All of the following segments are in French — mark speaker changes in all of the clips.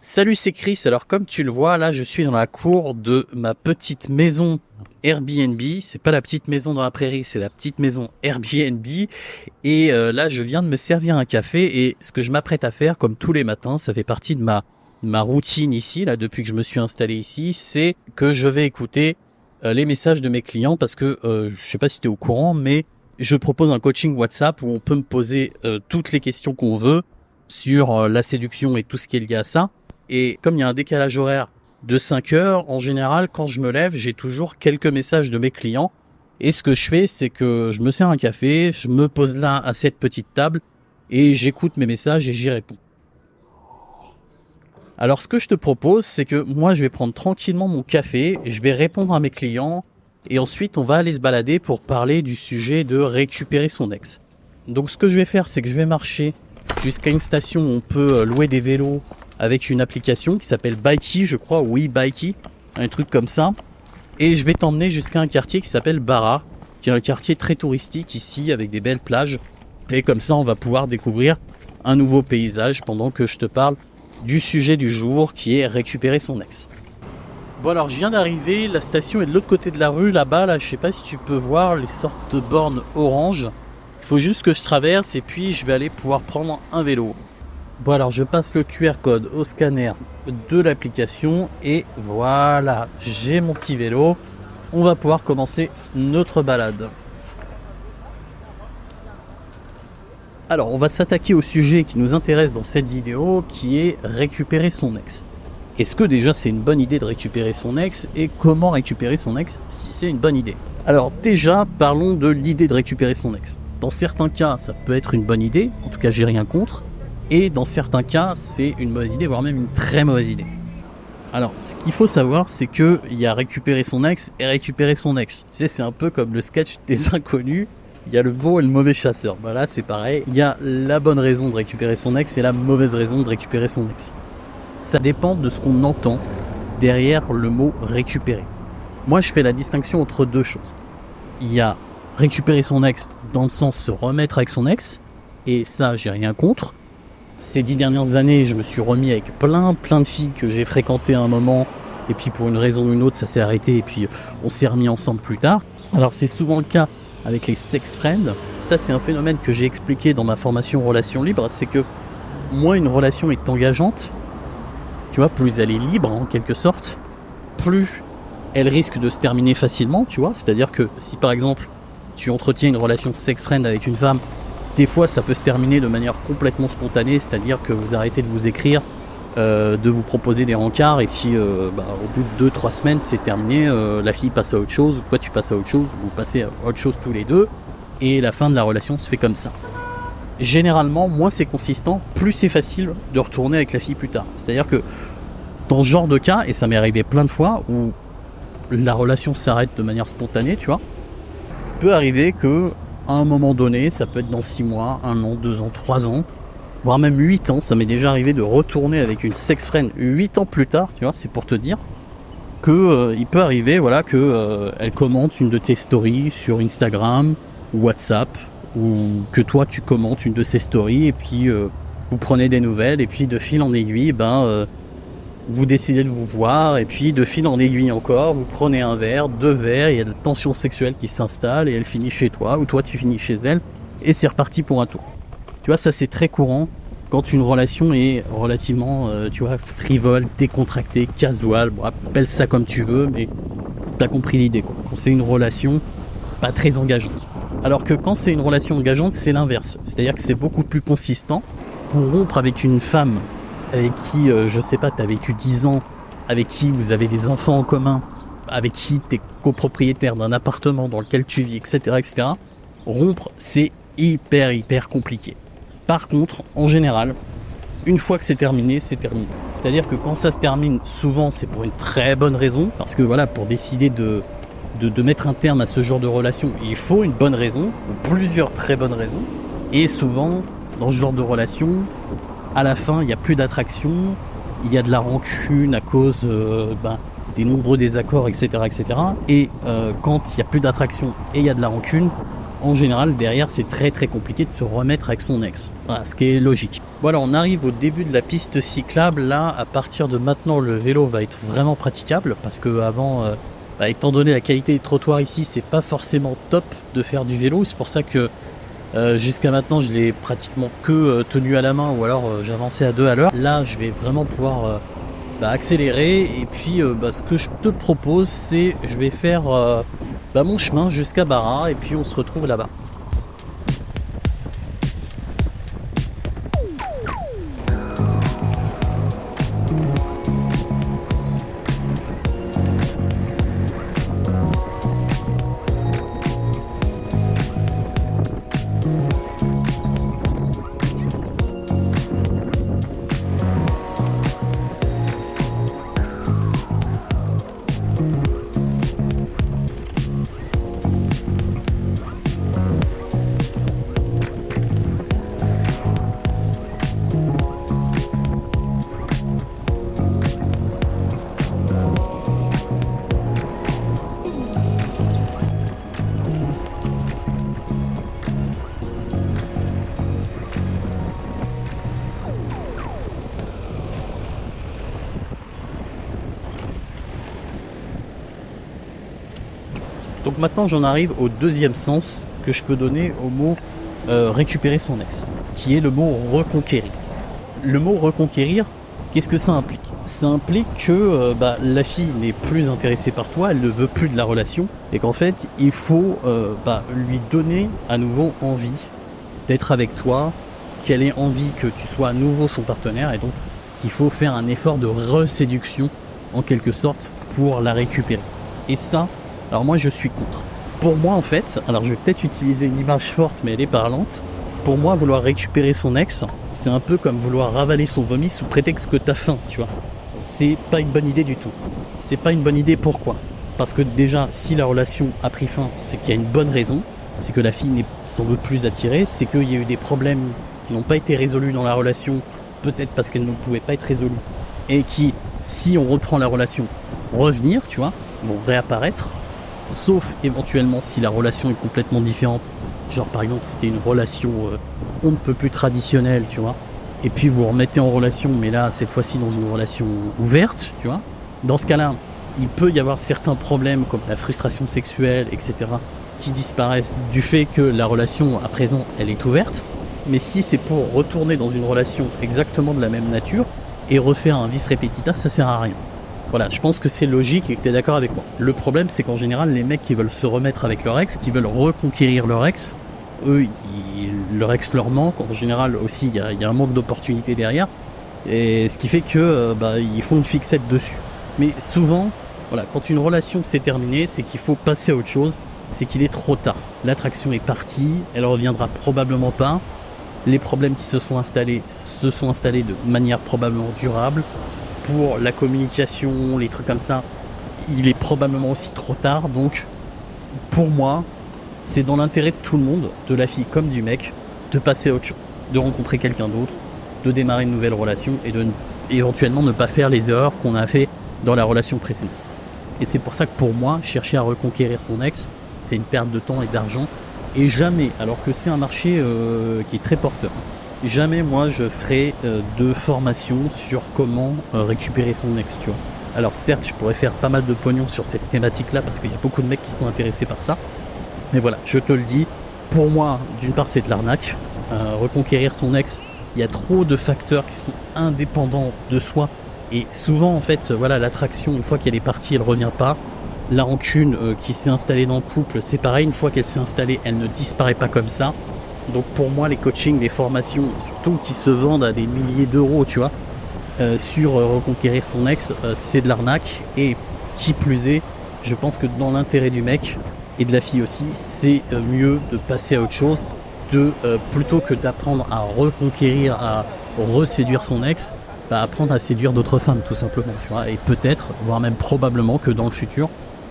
Speaker 1: Salut, c'est Chris. Alors comme tu le vois, là je suis dans la cour de ma petite maison Airbnb. C'est pas la petite maison dans la prairie, c'est la petite maison Airbnb. Et là je viens de me servir un café et ce que je m'apprête à faire, comme tous les matins, ça fait partie de ma routine ici, là depuis que je me suis installé ici, c'est que je vais écouter les messages de mes clients parce que je sais pas si tu es au courant, mais je propose un coaching WhatsApp où on peut me poser toutes les questions qu'on veut sur la séduction et tout ce qui est lié à ça. Et comme il y a un décalage horaire de 5 heures, en général, quand je me lève, j'ai toujours quelques messages de mes clients. Et ce que je fais, c'est que je me sers un café, je me pose là à cette petite table et j'écoute mes messages et j'y réponds. Alors ce que je te propose, c'est que moi je vais prendre tranquillement mon café, je vais répondre à mes clients et ensuite on va aller se balader pour parler du sujet de récupérer son ex. Donc ce que je vais faire, c'est que je vais marcher jusqu'à une station où on peut louer des vélos avec une application qui s'appelle Bikey, je crois, oui Bikey, un truc comme ça. Et je vais t'emmener jusqu'à un quartier qui s'appelle Barra, qui est un quartier très touristique ici avec des belles plages. Et comme ça, on va pouvoir découvrir un nouveau paysage pendant que je te parle du sujet du jour qui est récupérer son ex. Bon alors, je viens d'arriver, la station est de l'autre côté de la rue, là-bas, là, je sais pas si tu peux voir les sortes de bornes orange. Il faut juste que je traverse et puis je vais aller pouvoir prendre un vélo. Bon alors je passe le QR code au scanner de l'application et voilà, j'ai mon petit vélo. On va pouvoir commencer notre balade. Alors on va s'attaquer au sujet qui nous intéresse dans cette vidéo qui est récupérer son ex. Est-ce que déjà c'est une bonne idée de récupérer son ex et comment récupérer son ex si c'est une bonne idée? Alors déjà parlons de l'idée de récupérer son ex. Dans certains cas ça peut être une bonne idée, en tout cas j'ai rien contre. Et dans certains cas, c'est une mauvaise idée, voire même une très mauvaise idée. Alors, ce qu'il faut savoir, c'est qu'il y a récupérer son ex et récupérer son ex. Tu sais, c'est un peu comme le sketch des inconnus. Il y a le bon et le mauvais chasseur. Bah là, c'est pareil. Il y a la bonne raison de récupérer son ex et la mauvaise raison de récupérer son ex. Ça dépend de ce qu'on entend derrière le mot récupérer. Moi, je fais la distinction entre deux choses. Il y a récupérer son ex dans le sens se remettre avec son ex. Et ça, j'ai rien contre. Ces 10 dernières années, je me suis remis avec plein de filles que j'ai fréquentées à un moment et puis pour une raison ou une autre, ça s'est arrêté et puis on s'est remis ensemble plus tard. Alors c'est souvent le cas avec les sex friends. Ça, c'est un phénomène que j'ai expliqué dans ma formation Relations Libres, c'est que moins une relation est engageante, tu vois, plus elle est libre en quelque sorte, plus elle risque de se terminer facilement, tu vois. C'est-à-dire que si par exemple tu entretiens une relation sex friend avec une femme, des fois, ça peut se terminer de manière complètement spontanée, c'est-à-dire que vous arrêtez de vous écrire, de vous proposer des rencarts, et puis au bout de 2-3 semaines, c'est terminé, la fille passe à autre chose, toi tu passes à autre chose, vous passez à autre chose tous les deux, et la fin de la relation se fait comme ça. Généralement, moins c'est consistant, plus c'est facile de retourner avec la fille plus tard. C'est-à-dire que dans ce genre de cas, et ça m'est arrivé plein de fois, où la relation s'arrête de manière spontanée, tu vois, il peut arriver que à un moment donné, ça peut être dans 6 mois, 1 an, 2 ans, 3 ans, voire même 8 ans. Ça m'est déjà arrivé de retourner avec une sex friend 8 ans plus tard, tu vois, c'est pour te dire que il peut arriver, voilà, que elle commente une de tes stories sur Instagram ou WhatsApp, ou que toi tu commentes une de ses stories et puis vous prenez des nouvelles et puis de fil en aiguille, vous décidez de vous voir et puis de fil en aiguille encore, vous prenez un verre, 2 verres, il y a de la tension sexuelle qui s'installe et elle finit chez toi ou toi tu finis chez elle et c'est reparti pour un tour. Tu vois, ça c'est très courant quand une relation est relativement, frivole, décontractée, casual, bon, appelle ça comme tu veux, mais t'as compris l'idée quoi. Quand c'est une relation pas très engageante. Alors que quand c'est une relation engageante, c'est l'inverse. C'est-à-dire que c'est beaucoup plus consistant. Pour rompre avec une femme avec qui, t'as vécu 10 ans, avec qui vous avez des enfants en commun, avec qui t'es copropriétaire d'un appartement dans lequel tu vis, etc., rompre, c'est hyper compliqué. Par contre, en général, une fois que c'est terminé, c'est terminé. C'est-à-dire que quand ça se termine, souvent, c'est pour une très bonne raison, parce que voilà, pour décider de mettre un terme à ce genre de relation, il faut une bonne raison, ou plusieurs très bonnes raisons, et souvent, dans ce genre de relation, à la fin, il n'y a plus d'attraction, il y a de la rancune à cause des nombreux désaccords, etc. Et quand il n'y a plus d'attraction et il y a de la rancune, en général, derrière, c'est très très compliqué de se remettre avec son ex. Voilà, ce qui est logique. Voilà, on arrive au début de la piste cyclable. Là, à partir de maintenant, le vélo va être vraiment praticable parce que avant, étant donné la qualité des trottoirs ici, c'est pas forcément top de faire du vélo. C'est pour ça que jusqu'à maintenant, je l'ai pratiquement que tenu à la main ou alors j'avançais à 2 à l'heure. Là, je vais vraiment pouvoir accélérer et puis ce que je te propose, c'est je vais faire mon chemin jusqu'à Bara et puis on se retrouve là-bas. Donc maintenant j'en arrive au deuxième sens que je peux donner au mot récupérer son ex, qui est le mot reconquérir. Le mot reconquérir, qu'est-ce que ça implique? Ça implique que la fille n'est plus intéressée par toi, elle ne veut plus de la relation, et qu'en fait il faut lui donner à nouveau envie d'être avec toi, qu'elle ait envie que tu sois à nouveau son partenaire, et donc qu'il faut faire un effort de reséduction en quelque sorte pour la récupérer. Et ça, alors moi je suis contre. Pour moi en fait, alors je vais peut-être utiliser une image forte mais elle est parlante. Pour moi, vouloir récupérer son ex, c'est un peu comme vouloir ravaler son vomi sous prétexte que t'as faim, tu vois. C'est pas une bonne idée du tout. C'est pas une bonne idée, pourquoi? Parce que déjà, si la relation a pris fin, c'est qu'il y a une bonne raison. C'est que la fille n'est sans doute plus attirée, c'est qu'il y a eu des problèmes qui n'ont pas été résolus dans la relation, peut-être parce qu'elles ne pouvaient pas être résolues, et qui, si on reprend la relation, vont revenir, tu vois, vont réapparaître, sauf éventuellement si la relation est complètement différente. Genre par exemple c'était une relation on ne peut plus traditionnelle, tu vois, et puis vous remettez en relation, mais là cette fois-ci dans une relation ouverte, tu vois. Dans ce cas-là, il peut y avoir certains problèmes comme la frustration sexuelle, etc., qui disparaissent du fait que la relation à présent elle est ouverte. Mais si c'est pour retourner dans une relation exactement de la même nature et refaire un vice repetita, ça sert à rien. Voilà, je pense que c'est logique et que tu es d'accord avec moi. Le problème, c'est qu'en général, les mecs qui veulent se remettre avec leur ex, qui veulent reconquérir leur ex, eux, leur ex leur manque. En général aussi, il y a un manque d'opportunités derrière. Et ce qui fait que ils font une fixette dessus. Mais souvent, voilà, quand une relation s'est terminée, c'est qu'il faut passer à autre chose. C'est qu'il est trop tard. L'attraction est partie, elle reviendra probablement pas. Les problèmes qui se sont installés de manière probablement durable. Pour la communication, les trucs comme ça, il est probablement aussi trop tard. Donc, pour moi, c'est dans l'intérêt de tout le monde, de la fille comme du mec, de passer à autre chose, de rencontrer quelqu'un d'autre, de démarrer une nouvelle relation et de éventuellement ne pas faire les erreurs qu'on a fait dans la relation précédente. Et c'est pour ça que pour moi, chercher à reconquérir son ex, c'est une perte de temps et d'argent. Et jamais, alors que c'est un marché qui est très porteur, jamais moi je ferai de formation sur comment récupérer son ex, tu vois. Alors certes, je pourrais faire pas mal de pognon sur cette thématique-là parce qu'il y a beaucoup de mecs qui sont intéressés par ça. Mais voilà, je te le dis, pour moi, d'une part c'est de l'arnaque. Reconquérir son ex, il y a trop de facteurs qui sont indépendants de soi. Et souvent en fait, voilà, l'attraction, une fois qu'elle est partie, elle revient pas. La rancune qui s'est installée dans le couple, c'est pareil, une fois qu'elle s'est installée, elle ne disparaît pas comme ça. Donc pour moi, les coachings, les formations, surtout qui se vendent à des milliers d'euros, tu vois, sur reconquérir son ex, c'est de l'arnaque. Et qui plus est, je pense que dans l'intérêt du mec et de la fille aussi, c'est mieux de passer à autre chose, plutôt que d'apprendre à reconquérir, à reséduire son ex, apprendre à séduire d'autres femmes, tout simplement, tu vois. Et peut-être, voire même probablement que dans le futur,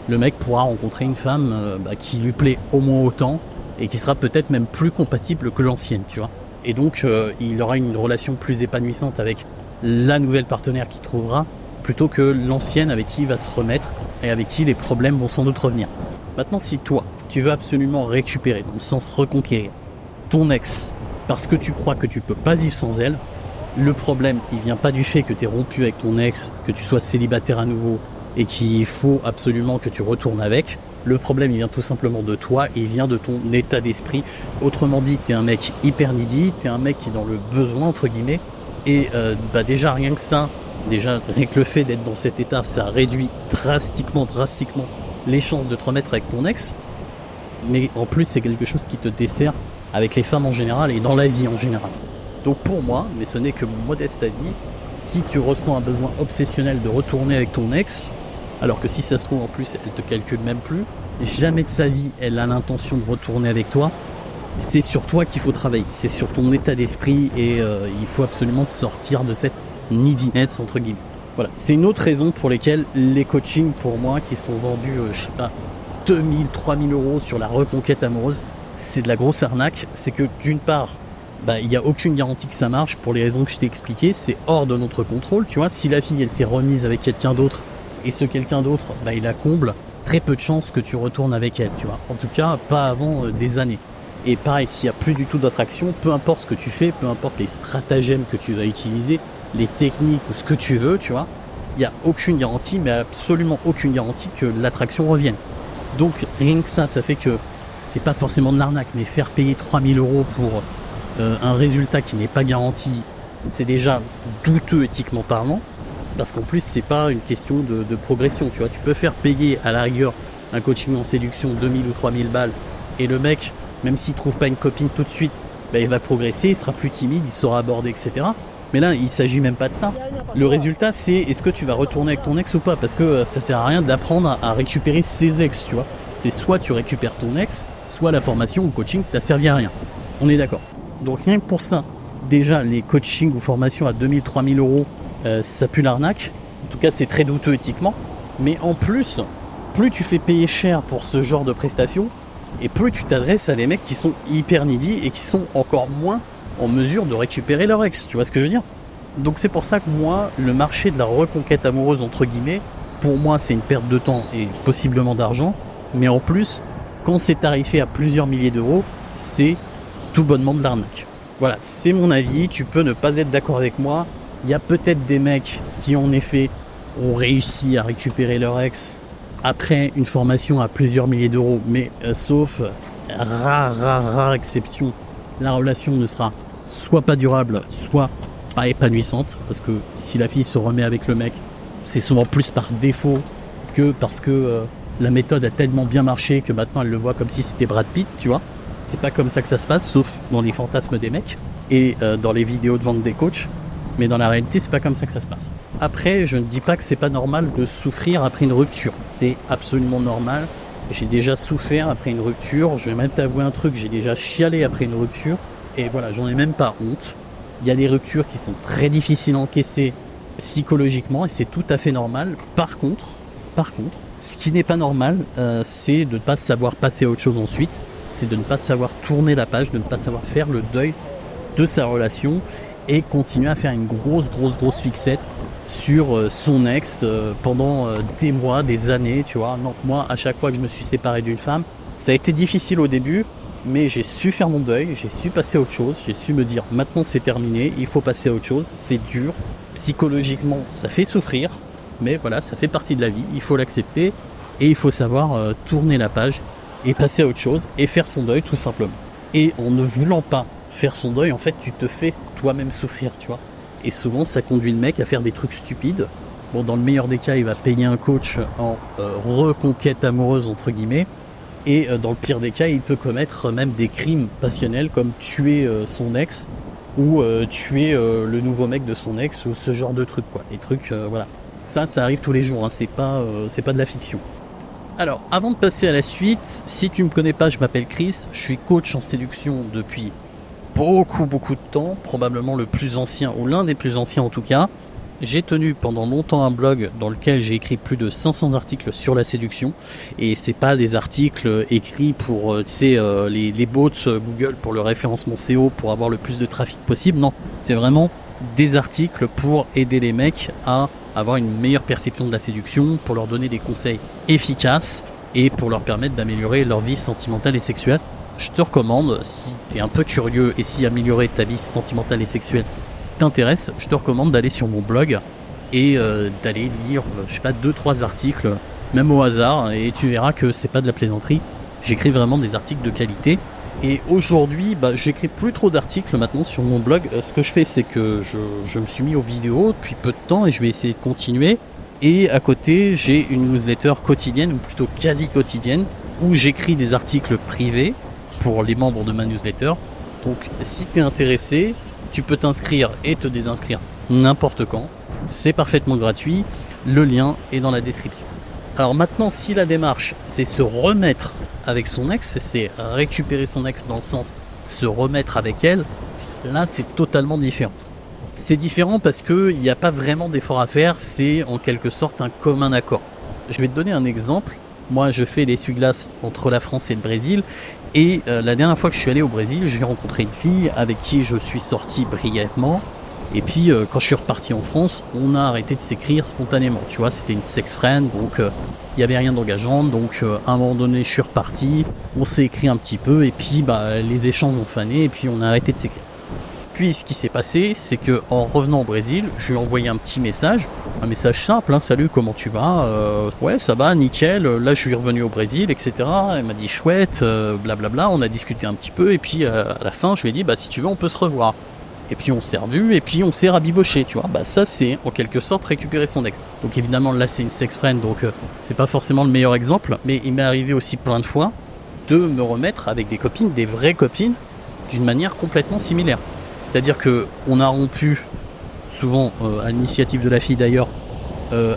Speaker 1: le mec pourra rencontrer une femme qui lui plaît au moins autant et qui sera peut-être même plus compatible que l'ancienne, tu vois. Et donc, il aura une relation plus épanouissante avec la nouvelle partenaire qu'il trouvera, plutôt que l'ancienne avec qui il va se remettre et avec qui les problèmes vont sans doute revenir. Maintenant, si toi, tu veux absolument récupérer, dans le sens reconquérir, ton ex, parce que tu crois que tu peux pas vivre sans elle, le problème, il vient pas du fait que tu es rompu avec ton ex, que tu sois célibataire à nouveau, et qu'il faut absolument que tu retournes avec. Le problème, il vient tout simplement de toi, il vient de ton état d'esprit. Autrement dit, t'es un mec hyper needy, t'es un mec qui est dans le besoin, entre guillemets, et déjà rien que ça, déjà rien que le fait d'être dans cet état, ça réduit drastiquement les chances de te remettre avec ton ex. Mais en plus, c'est quelque chose qui te dessert avec les femmes en général et dans la vie en général. Donc pour moi, mais ce n'est que mon modeste avis, si tu ressens un besoin obsessionnel de retourner avec ton ex, alors que si ça se trouve en plus elle te calcule même plus, jamais de sa vie elle a l'intention de retourner avec toi, c'est sur toi qu'il faut travailler, c'est sur ton état d'esprit et il faut absolument sortir de cette neediness entre guillemets. Voilà, c'est une autre raison pour lesquelles les coachings pour moi qui sont vendus, 2000, 3000 euros sur la reconquête amoureuse, c'est de la grosse arnaque. C'est que d'une part, il n'y a aucune garantie que ça marche pour les raisons que je t'ai expliquées, c'est hors de notre contrôle, tu vois. Si la fille elle s'est remise avec quelqu'un d'autre et ce quelqu'un d'autre, il la comble, très peu de chances que tu retournes avec elle, tu vois. En tout cas, pas avant des années. Et pareil, s'il n'y a plus du tout d'attraction, peu importe ce que tu fais, peu importe les stratagèmes que tu vas utiliser, les techniques ou ce que tu veux, tu vois, il n'y a aucune garantie, mais absolument aucune garantie que l'attraction revienne. Donc rien que ça fait que c'est pas forcément de l'arnaque, mais faire payer 3000 euros pour un résultat qui n'est pas garanti, c'est déjà douteux éthiquement parlant, parce qu'en plus c'est pas une question de progression, tu vois. Tu peux faire payer à la rigueur un coaching en séduction 2000 ou 3000 balles, et le mec, même s'il trouve pas une copine tout de suite, il va progresser, il sera plus timide, il saura aborder, etc. Mais là, il s'agit même pas de ça. Le résultat, c'est est-ce que tu vas retourner avec ton ex ou pas, parce que ça sert à rien d'apprendre à récupérer ses ex, tu vois. C'est soit tu récupères ton ex, soit la formation ou le coaching t'a servi à rien. On est d'accord. Donc rien que pour ça, déjà les coachings ou formations à 2000, 3000 euros, ça pue l'arnaque. En tout cas, c'est très douteux éthiquement. Mais en plus, plus tu fais payer cher pour ce genre de prestations, et plus tu t'adresses à des mecs qui sont hyper needy et qui sont encore moins en mesure de récupérer leur ex. Tu vois ce que je veux dire? Donc c'est pour ça que moi, le marché de la reconquête amoureuse, entre guillemets, pour moi, c'est une perte de temps et possiblement d'argent. Mais en plus, quand c'est tarifé à plusieurs milliers d'euros, c'est tout bonnement de l'arnaque. Voilà, c'est mon avis, tu peux ne pas être d'accord avec moi. Il y a peut-être des mecs qui en effet ont réussi à récupérer leur ex après une formation à plusieurs milliers d'euros, mais sauf rare exception, la relation ne sera soit pas durable, soit pas épanouissante, parce que si la fille se remet avec le mec, c'est souvent plus par défaut que parce que la méthode a tellement bien marché que maintenant elle le voit comme si c'était Brad Pitt, tu vois. C'est pas comme ça que ça se passe, sauf dans les fantasmes des mecs et dans les vidéos de vente des coachs. Mais dans la réalité, c'est pas comme ça que ça se passe. Après, je ne dis pas que c'est pas normal de souffrir après une rupture. C'est absolument normal. J'ai déjà souffert après une rupture. Je vais même t'avouer un truc, j'ai déjà chialé après une rupture. Et voilà, j'en ai même pas honte. Il y a des ruptures qui sont très difficiles à encaisser psychologiquement et c'est tout à fait normal. Par contre, ce qui n'est pas normal, c'est de ne pas savoir passer à autre chose ensuite. C'est de ne pas savoir tourner la page, de ne pas savoir faire le deuil de sa relation et continuer à faire une grosse fixette sur son ex pendant des mois, des années, tu vois. Non, moi, à chaque fois que je me suis séparé d'une femme, ça a été difficile au début, mais j'ai su faire mon deuil, j'ai su passer à autre chose, j'ai su me dire maintenant c'est terminé, il faut passer à autre chose, c'est dur, psychologiquement ça fait souffrir, mais voilà, ça fait partie de la vie, il faut l'accepter et il faut savoir tourner la page et passer à autre chose et faire son deuil tout simplement. Et en ne voulant pas faire son deuil, en fait, tu te fais toi-même souffrir, tu vois. Et souvent, ça conduit le mec à faire des trucs stupides. Bon, dans le meilleur des cas, il va payer un coach en reconquête amoureuse, entre guillemets. Et dans le pire des cas, il peut commettre même des crimes passionnels comme tuer son ex ou tuer le nouveau mec de son ex ou ce genre de trucs, quoi. Des trucs, voilà. Ça arrive tous les jours, hein. C'est pas de la fiction. Alors, avant de passer à la suite, si tu me connais pas, je m'appelle Chris, je suis coach en séduction depuis beaucoup de temps, probablement le plus ancien ou l'un des plus anciens en tout cas. J'ai tenu pendant longtemps un blog dans lequel j'ai écrit plus de 500 articles sur la séduction et c'est pas des articles écrits pour les bots Google pour le référencement SEO pour avoir le plus de trafic possible. Non, c'est vraiment des articles pour aider les mecs à avoir une meilleure perception de la séduction, pour leur donner des conseils efficaces et pour leur permettre d'améliorer leur vie sentimentale et sexuelle. Je te recommande, si tu es un peu curieux et si améliorer ta vie sentimentale et sexuelle t'intéresse, je te recommande d'aller sur mon blog et d'aller lire, je sais pas, 2-3 articles, même au hasard, et tu verras que c'est pas de la plaisanterie. J'écris vraiment des articles de qualité. Et aujourd'hui, j'écris plus trop d'articles maintenant sur mon blog. Ce que je fais, c'est que je me suis mis aux vidéos depuis peu de temps et je vais essayer de continuer. Et à côté, j'ai une newsletter quotidienne, ou plutôt quasi quotidienne, où j'écris des articles privés pour les membres de ma newsletter. Donc si tu es intéressé, tu peux t'inscrire et te désinscrire n'importe quand. C'est parfaitement gratuit. Le lien est dans la description. Alors maintenant, si la démarche, c'est se remettre avec son ex, c'est récupérer son ex dans le sens se remettre avec elle, là c'est totalement différent. C'est différent parce qu'il n'y a pas vraiment d'effort à faire, c'est en quelque sorte un commun accord. Je vais te donner un exemple. Moi je fais l'essuie-glace entre la France et le Brésil, et la dernière fois que je suis allé au Brésil, j'ai rencontré une fille avec qui je suis sorti brièvement. Et puis quand je suis reparti en France, on a arrêté de s'écrire spontanément, tu vois, c'était une sex friend, donc il n'y avait rien d'engageant, donc à un moment donné je suis reparti, on s'est écrit un petit peu, et puis les échanges ont fané, et puis on a arrêté de s'écrire. Puis ce qui s'est passé, c'est que en revenant au Brésil, je lui ai envoyé un petit message, un message simple, hein, salut, comment tu vas, ouais ça va, nickel, là je suis revenu au Brésil, etc. Elle m'a dit chouette, blablabla, on a discuté un petit peu, et puis à la fin je lui ai dit si tu veux on peut se revoir. Et puis on s'est revu, et puis on s'est rabiboché, tu vois. Ça c'est en quelque sorte récupérer son ex. Donc évidemment là c'est une sex friend, donc c'est pas forcément le meilleur exemple, mais il m'est arrivé aussi plein de fois de me remettre avec des copines, des vraies copines, d'une manière complètement similaire. C'est-à-dire que on a rompu, souvent à l'initiative de la fille d'ailleurs,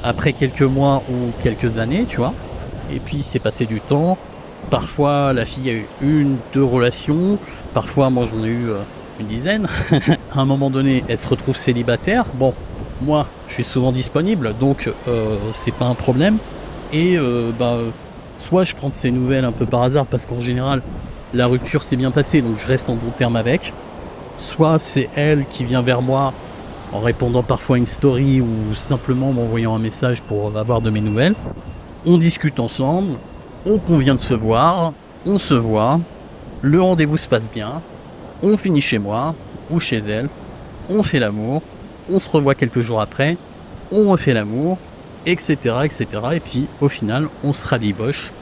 Speaker 1: après quelques mois ou quelques années, tu vois. Et puis c'est passé du temps. Parfois la fille a eu 1-2 relations, parfois moi j'en ai eu une dizaine. À un moment donné, elle se retrouve célibataire. Bon, moi, je suis souvent disponible, donc c'est pas un problème. Et soit je prends de ses nouvelles un peu par hasard, parce qu'en général, la rupture s'est bien passée, donc je reste en bon terme avec. Soit c'est elle qui vient vers moi en répondant parfois à une story ou simplement m'envoyant un message pour avoir de mes nouvelles. On discute ensemble, on convient de se voir, on se voit, le rendez-vous se passe bien. On finit chez moi ou chez elle, on fait l'amour, on se revoit quelques jours après, on refait l'amour, etc., etc. Et puis au final, on se rabiboche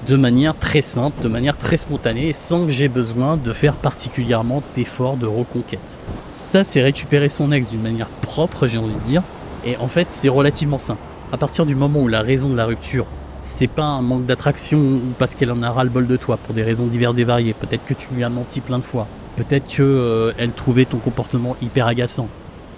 Speaker 1: de manière très simple, de manière très spontanée, sans que j'ai besoin de faire particulièrement d'efforts de reconquête. Ça, c'est récupérer son ex d'une manière propre, j'ai envie de dire, et en fait, c'est relativement simple. À partir du moment où la raison de la rupture, c'est pas un manque d'attraction ou parce qu'elle en a ras-le-bol de toi pour des raisons diverses et variées, peut-être que tu lui as menti plein de fois, peut-être que elle trouvait ton comportement hyper agaçant,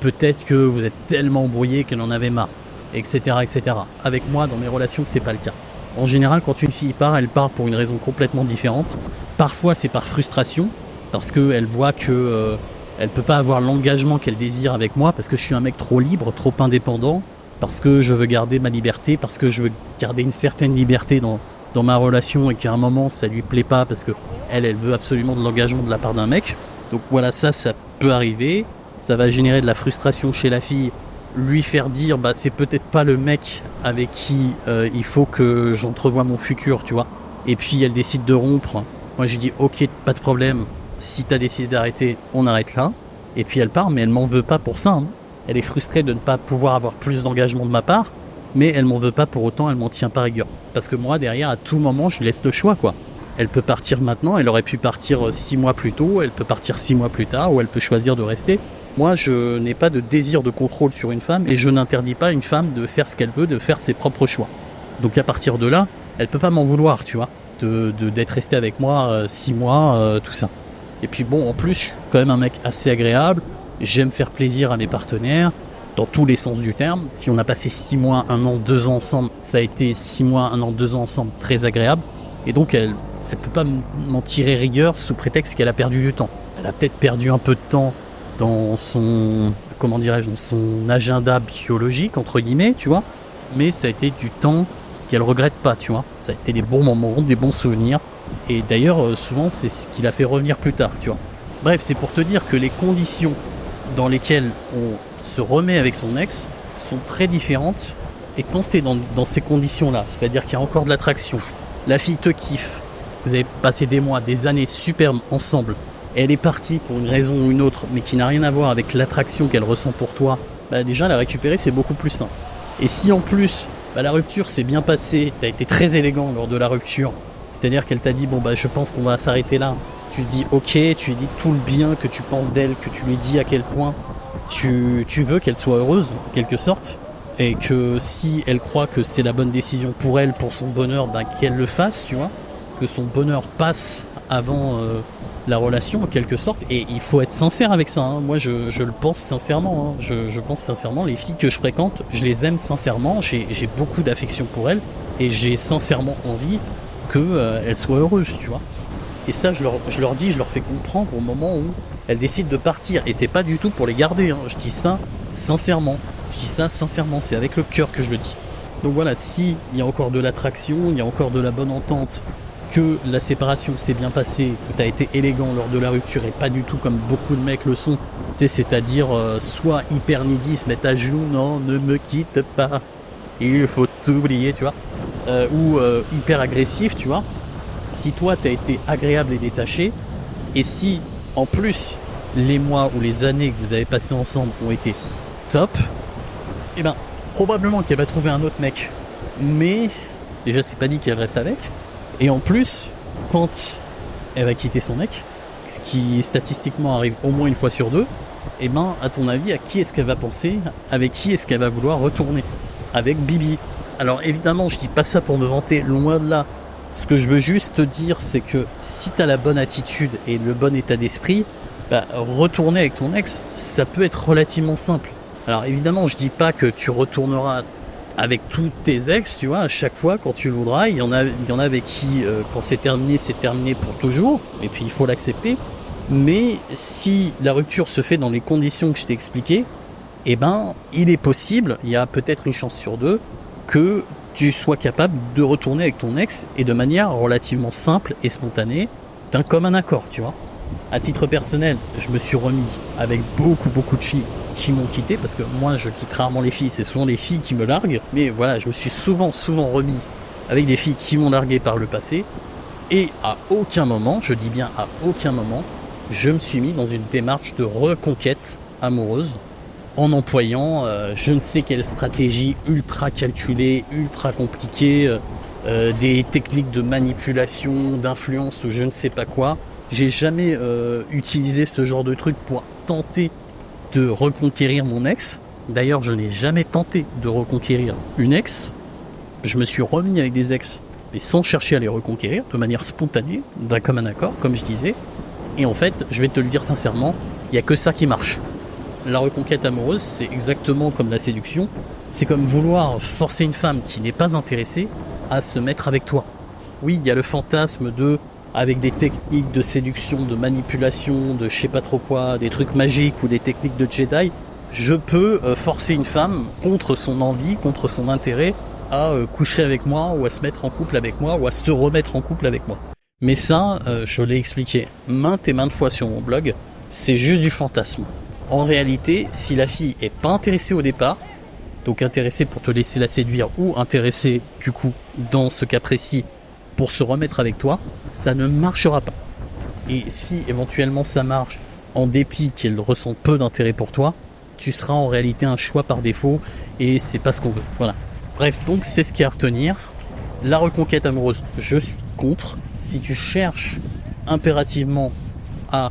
Speaker 1: peut-être que vous êtes tellement embrouillé qu'elle en avait marre, etc., etc. Avec moi, dans mes relations, c'est pas le cas. En général, quand une fille part, elle part pour une raison complètement différente. Parfois, c'est par frustration, parce qu'elle voit que elle peut pas avoir l'engagement qu'elle désire avec moi, parce que je suis un mec trop libre, trop indépendant, parce que je veux garder ma liberté, parce que je veux garder une certaine liberté dans ma relation, et qu'à un moment, ça lui plaît pas, parce que elle veut absolument de l'engagement de la part d'un mec. Donc voilà, ça peut arriver. Ça va générer de la frustration chez la fille, lui faire dire c'est peut-être pas le mec avec qui il faut que j'entrevoie mon futur, tu vois. Et puis elle décide de rompre. Moi j'ai dit ok, pas de problème, si t'as décidé d'arrêter, on arrête là. Et puis elle part, mais elle m'en veut pas pour ça, hein. Elle est frustrée de ne pas pouvoir avoir plus d'engagement de ma part, mais elle m'en veut pas pour autant, elle m'en tient par rigueur. Parce que moi derrière, à tout moment, je lui laisse le choix, quoi. Elle peut partir maintenant, elle aurait pu partir 6 mois plus tôt, elle peut partir 6 mois plus tard, ou elle peut choisir de rester. Moi, je n'ai pas de désir de contrôle sur une femme, et je n'interdis pas à une femme de faire ce qu'elle veut, de faire ses propres choix. Donc à partir de là, elle peut pas m'en vouloir, tu vois, d'être restée avec moi 6 mois, tout ça. Et puis bon, en plus, je suis quand même un mec assez agréable, j'aime faire plaisir à mes partenaires, dans tous les sens du terme. Si on a passé 6 mois, 1 an, 2 ans ensemble, ça a été 6 mois, 1 an, 2 ans ensemble, très agréable. Et donc elle peut pas m'en tirer rigueur sous prétexte qu'elle a perdu du temps. Elle a peut-être perdu un peu de temps dans son, dans son agenda biologique, entre guillemets, tu vois. Mais ça a été du temps qu'elle regrette pas, tu vois. Ça a été des bons moments, des bons souvenirs. Et d'ailleurs, souvent, c'est ce qui l'a fait revenir plus tard, tu vois. Bref, c'est pour te dire que les conditions dans lesquelles on se remet avec son ex sont très différentes. Et quand tu es dans ces conditions-là, c'est-à-dire qu'il y a encore de l'attraction, La fille te kiffe, vous avez passé des mois, des années superbes ensemble, et elle est partie pour une raison ou une autre, mais qui n'a rien à voir avec l'attraction qu'elle ressent pour toi, bah déjà la récupérer c'est beaucoup plus simple. Et si en plus la rupture s'est bien passée, t'as été très élégant lors de la rupture, c'est-à-dire qu'elle t'a dit bon bah je pense qu'on va s'arrêter là, tu lui dis ok, tu lui dis tout le bien que tu penses d'elle, que tu lui dis à quel point tu veux qu'elle soit heureuse en quelque sorte, et que si elle croit que c'est la bonne décision pour elle, pour son bonheur, bah qu'elle le fasse, tu vois, que son bonheur passe avant la relation en quelque sorte, et il faut être sincère avec ça, hein. Moi je le pense sincèrement, hein. Je pense sincèrement, les filles que je fréquente, je les aime sincèrement, j'ai beaucoup d'affection pour elles, et j'ai sincèrement envie qu'elles soient heureuses, tu vois. Et ça je leur dis, je leur fais comprendre au moment où elles décident de partir, et c'est pas du tout pour les garder, hein. Je dis ça sincèrement, c'est avec le cœur que je le dis. Donc voilà, si il y a encore de l'attraction, il y a encore de la bonne entente, que la séparation s'est bien passée, que t'as été élégant lors de la rupture et pas du tout comme beaucoup de mecs le sont, c'est-à-dire soit hyper needy, se mettre à genoux, non, ne me quitte pas, il faut t'oublier, tu vois, ou hyper agressif, tu vois. Si toi t'as été agréable et détaché, et si en plus les mois ou les années que vous avez passé ensemble ont été top, et ben probablement qu'elle va trouver un autre mec, mais déjà c'est pas dit qu'elle reste avec. Et en plus, quand elle va quitter son mec, ce qui statistiquement arrive au moins une fois sur deux, et ben à ton avis, à qui est-ce qu'elle va penser, avec qui est-ce qu'elle va vouloir retourner? Avec Bibi. Alors évidemment, je dis pas ça pour me vanter, loin de là. Ce que je veux juste te dire, c'est que si t'as la bonne attitude et le bon état d'esprit, bah, retourner avec ton ex, ça peut être relativement simple. Alors évidemment, je dis pas que tu retourneras avec tous tes ex, tu vois, à chaque fois quand tu le voudras. Il y en a avec qui quand c'est terminé pour toujours, et puis il faut l'accepter. Mais si la rupture se fait dans les conditions que je t'ai expliquées, eh ben il est possible, il y a peut-être une chance sur deux, que tu sois capable de retourner avec ton ex, et de manière relativement simple et spontanée, d'un commun accord, tu vois. À titre personnel, je me suis remis avec beaucoup de filles qui m'ont quitté, parce que moi je quitte rarement les filles, c'est souvent les filles qui me larguent, mais voilà, je me suis souvent remis avec des filles qui m'ont largué par le passé, et à aucun moment, je dis bien à aucun moment, je me suis mis dans une démarche de reconquête amoureuse en employant je ne sais quelle stratégie ultra calculée, ultra compliquée, des techniques de manipulation, d'influence ou je ne sais pas quoi. J'ai jamais utilisé ce genre de truc pour tenter de reconquérir mon ex. D'ailleurs, je n'ai jamais tenté de reconquérir une ex. Je me suis remis avec des ex, mais sans chercher à les reconquérir, de manière spontanée, d'un commun accord, comme je disais. Et en fait, je vais te le dire sincèrement, il n'y a que ça qui marche. La reconquête amoureuse, c'est exactement comme la séduction. C'est comme vouloir forcer une femme qui n'est pas intéressée à se mettre avec toi. Oui, il y a le fantasme de, avec des techniques de séduction, de manipulation, de je sais pas trop quoi, des trucs magiques ou des techniques de Jedi, je peux forcer une femme contre son envie, contre son intérêt, à coucher avec moi, ou à se mettre en couple avec moi, ou à se remettre en couple avec moi. Mais ça, je l'ai expliqué maintes et maintes fois sur mon blog, c'est juste du fantasme. En réalité, si la fille est pas intéressée au départ, donc intéressée pour te laisser la séduire, ou intéressée, du coup, dans ce cas précis, pour se remettre avec toi, ça ne marchera pas. Et si éventuellement ça marche, en dépit qu'elle ressent peu d'intérêt pour toi, tu seras en réalité un choix par défaut, et c'est pas ce qu'on veut. Voilà. Bref, donc c'est ce qu'il y a à retenir. La reconquête amoureuse, je suis contre. Si tu cherches impérativement à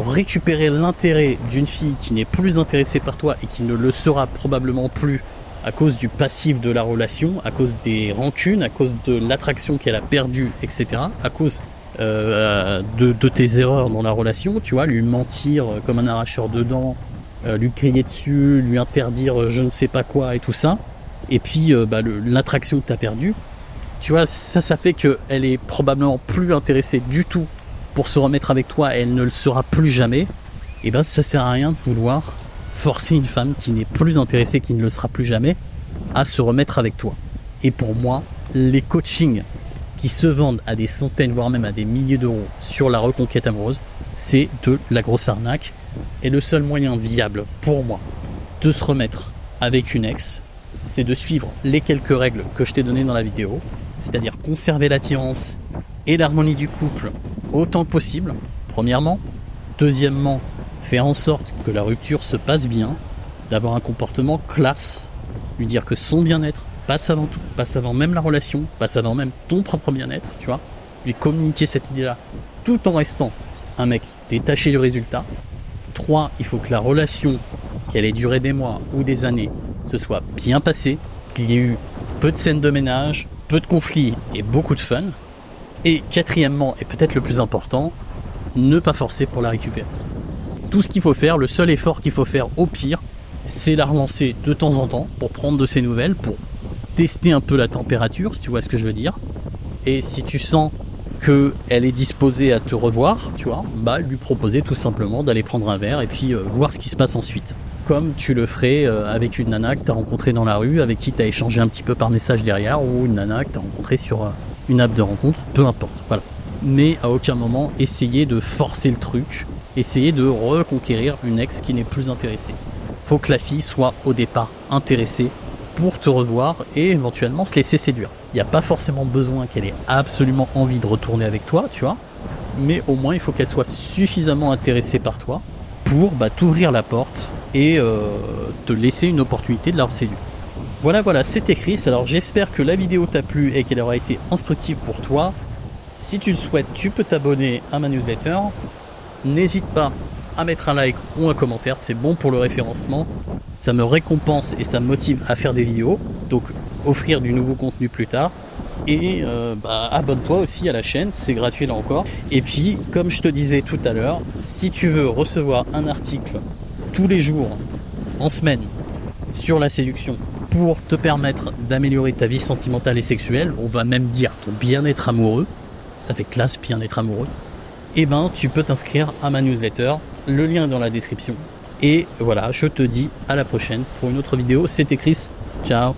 Speaker 1: récupérer l'intérêt d'une fille qui n'est plus intéressée par toi et qui ne le sera probablement plus à cause du passif de la relation, à cause des rancunes, à cause de l'attraction qu'elle a perdue, etc., à cause de tes erreurs dans la relation, tu vois, lui mentir comme un arracheur de dents, lui crier dessus, lui interdire je ne sais pas quoi et tout ça, et puis l'attraction que tu as perdue, tu vois, ça fait qu'elle est probablement plus intéressée du tout pour se remettre avec toi, elle ne le sera plus jamais. Et ben ça sert à rien de vouloir forcer une femme qui n'est plus intéressée, qui ne le sera plus jamais, à se remettre avec toi. Et pour moi, les coachings qui se vendent à des centaines, voire même à des milliers d'euros sur la reconquête amoureuse, c'est de la grosse arnaque. Et le seul moyen viable pour moi de se remettre avec une ex, c'est de suivre les quelques règles que je t'ai données dans la vidéo, c'est-à-dire conserver l'attirance et l'harmonie du couple autant que possible, premièrement. Deuxièmement, faire en sorte que la rupture se passe bien, d'avoir un comportement classe, lui dire que son bien-être passe avant tout, passe avant même la relation, passe avant même ton propre bien-être, tu vois. Lui communiquer cette idée-là, tout en restant un mec détaché du résultat. 3, il faut que la relation, qu'elle ait duré des mois ou des années, se soit bien passée, qu'il y ait eu peu de scènes de ménage, peu de conflits et beaucoup de fun. Et quatrièmement, et peut-être le plus important, ne pas forcer pour la récupérer. Tout ce qu'il faut faire, le seul effort qu'il faut faire au pire, c'est la relancer de temps en temps pour prendre de ses nouvelles, pour tester un peu la température, si tu vois ce que je veux dire. Et si tu sens qu'elle est disposée à te revoir, tu vois, bah lui proposer tout simplement d'aller prendre un verre et puis voir ce qui se passe ensuite. Comme tu le ferais avec une nana que tu as rencontrée dans la rue, avec qui tu as échangé un petit peu par message derrière, ou une nana que tu as rencontrée sur une app de rencontre, peu importe, voilà. Mais à aucun moment essayer de forcer le truc, essayer de reconquérir une ex qui n'est plus intéressée. Faut que la fille soit au départ intéressée pour te revoir et éventuellement se laisser séduire. Il n'y a pas forcément besoin qu'elle ait absolument envie de retourner avec toi, tu vois, mais au moins il faut qu'elle soit suffisamment intéressée par toi pour t'ouvrir la porte et te laisser une opportunité de la séduire. Voilà, c'était Chris. Alors j'espère que la vidéo t'a plu et qu'elle aura été instructive pour toi. Si tu le souhaites, tu peux t'abonner à ma newsletter. N'hésite pas à mettre un like ou un commentaire, c'est bon pour le référencement. Ça me récompense et ça me motive à faire des vidéos, donc offrir du nouveau contenu plus tard. Et abonne-toi aussi à la chaîne, c'est gratuit là encore. Et puis, comme je te disais tout à l'heure, si tu veux recevoir un article tous les jours, en semaine, sur la séduction, pour te permettre d'améliorer ta vie sentimentale et sexuelle, on va même dire ton bien-être amoureux, ça fait classe bien-être amoureux, tu peux t'inscrire à ma newsletter, le lien est dans la description. Et voilà, je te dis à la prochaine pour une autre vidéo, c'était Chris, ciao.